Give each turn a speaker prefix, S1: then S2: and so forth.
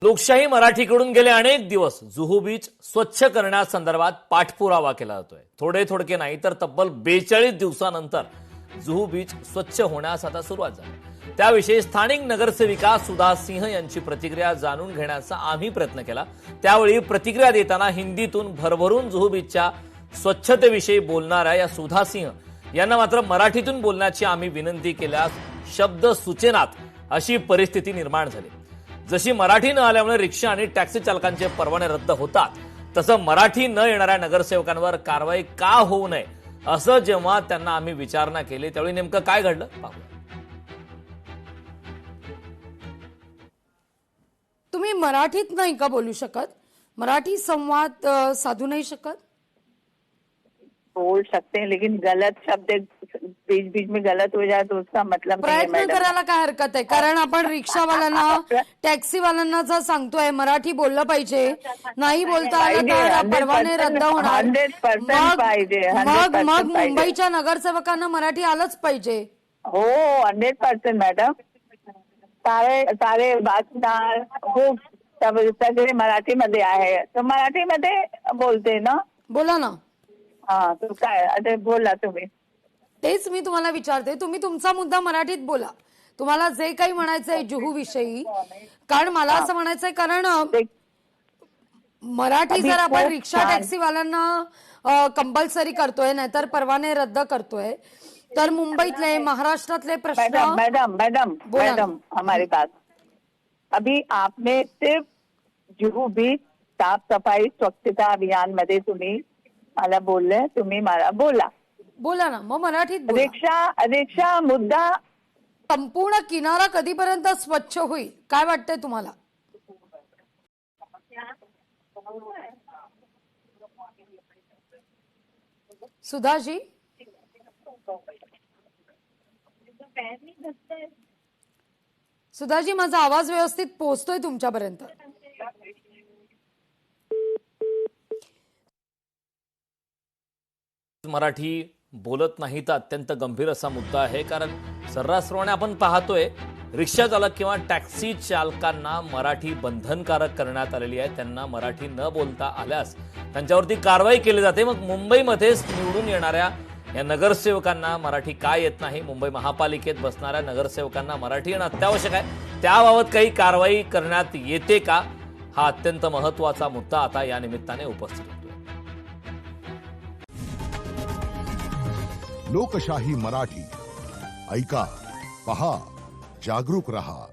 S1: लोकशाही मराठीकडून गेले अनेक दिवस जुहू बीच स्वच्छ करण्यासंदर्भात पाठपुरावा केला जातोय. थोडे थोडके नाही तर तब्बल 42 दिवसानंतर जुहू बीच स्वच्छ होण्यास आता सुरुवात झाली. त्याविषयी स्थानिक नगरसेविका सुधा सिंह यांची प्रतिक्रिया जाणून घेण्याचा आम्ही प्रयत्न केला. त्यावेळी प्रतिक्रिया देताना हिंदीतून भरभरून जुहू बीचच्या स्वच्छतेविषयी बोलणाऱ्या या सुधा सिंह यांना मात्र मराठीतून बोलण्याची आम्ही विनंती केल्यास शब्द सुचेनात अशी परिस्थिती निर्माण झाली. जशी मराठी न आल्यामुळे रिक्षा आणि टॅक्सी चालकांचे परवाने रद्द होतात, तसं मराठी न येणाऱ्या नगरसेवकांवर कारवाई का होऊ नये असं जेव्हा त्यांना आम्ही विचारणा केली त्यावेळी नेमकं काय घडलं पाहूया.
S2: तुम्ही मराठीत नाही का बोलू शकत? मराठी संवाद साधू नहीं शकत?
S3: बोल सकते हैं लेकिन गलत शब्द बीच बीच में गलत हो जाए तो उसका मतलब नहीं है
S2: प्रयत्न
S3: मैडम.
S2: करायला काय हरकत आहे? कारण आपण रिक्षावाल्यांना टॅक्सीवाल्यांना जर सांगतोय मराठी बोललं पाहिजे, नाही बोलता आलं तर परवाने रद्द होणार.
S3: 100% पाहिजे.
S2: मग
S3: 100%
S2: मग
S3: पाहिजे.
S2: मुंबईच्या नगरसेवकांना मराठी आलंच पाहिजे.
S3: हो 100% मॅडम. सारे बातमीदार हो सगळे मराठीमध्ये आहे तर मराठीमध्ये बोलते ना.
S2: बोला ना.
S3: हा तर काय आता बोला तुम्ही.
S2: तेच मी तुम्हाला विचारते, तुम्ही तुमचा मुद्दा मराठीत बोला. तुम्हाला जे काही म्हणायचंय जुहू विषयी, कारण मला असं म्हणायचंय, कारण मराठी जर आपण रिक्षा टॅक्सीवाल्यांना कंपल्सरी करतोय नाहीतर परवाने रद्द करतोय तर मुंबईतले महाराष्ट्रातले प्रश्न.
S3: मैडम हमारी बात. अभी आपने सिर्फ जुहू बीच साफ सफाई स्वच्छता अभियान मध्ये तुम्ही मला बोलले, तुम्ही मला बोला
S2: ना. मग मराठीत बोला.
S3: रिक्षा मुद्दा
S2: संपूर्ण किनारा कधीपर्यंत स्वच्छ होईल काय वाटतंय तुम्हाला? सुधाजी, सुधाजी माझा आवाज व्यवस्थित पोहोचतोय तुमच्यापर्यंत?
S1: मराठी बोलत नाही तर अत्यंत गंभीर असा मुद्दा आहे. कारण सर्रासपणे आपण पाहतोय रिक्षा चालक किंवा टॅक्सी चालकांना मराठी बंधनकारक करण्यात आलेली आहे. त्यांना मराठी न बोलता आल्यास त्यांच्यावरती कारवाई केली जाते. मग मुंबईमध्येच निवडून येणाऱ्या या नगरसेवकांना मराठी का येत नाही? मुंबई महापालिकेत बसणाऱ्या नगरसेवकांना मराठी येणं अत्यावश्यक आहे. त्याबाबत काही कारवाई करण्यात येते का? हा अत्यंत महत्वाचा मुद्दा आता या निमित्ताने उपस्थित होतो.
S4: लोकशाही मराठी ऐका, पहा, जागरूक रहा.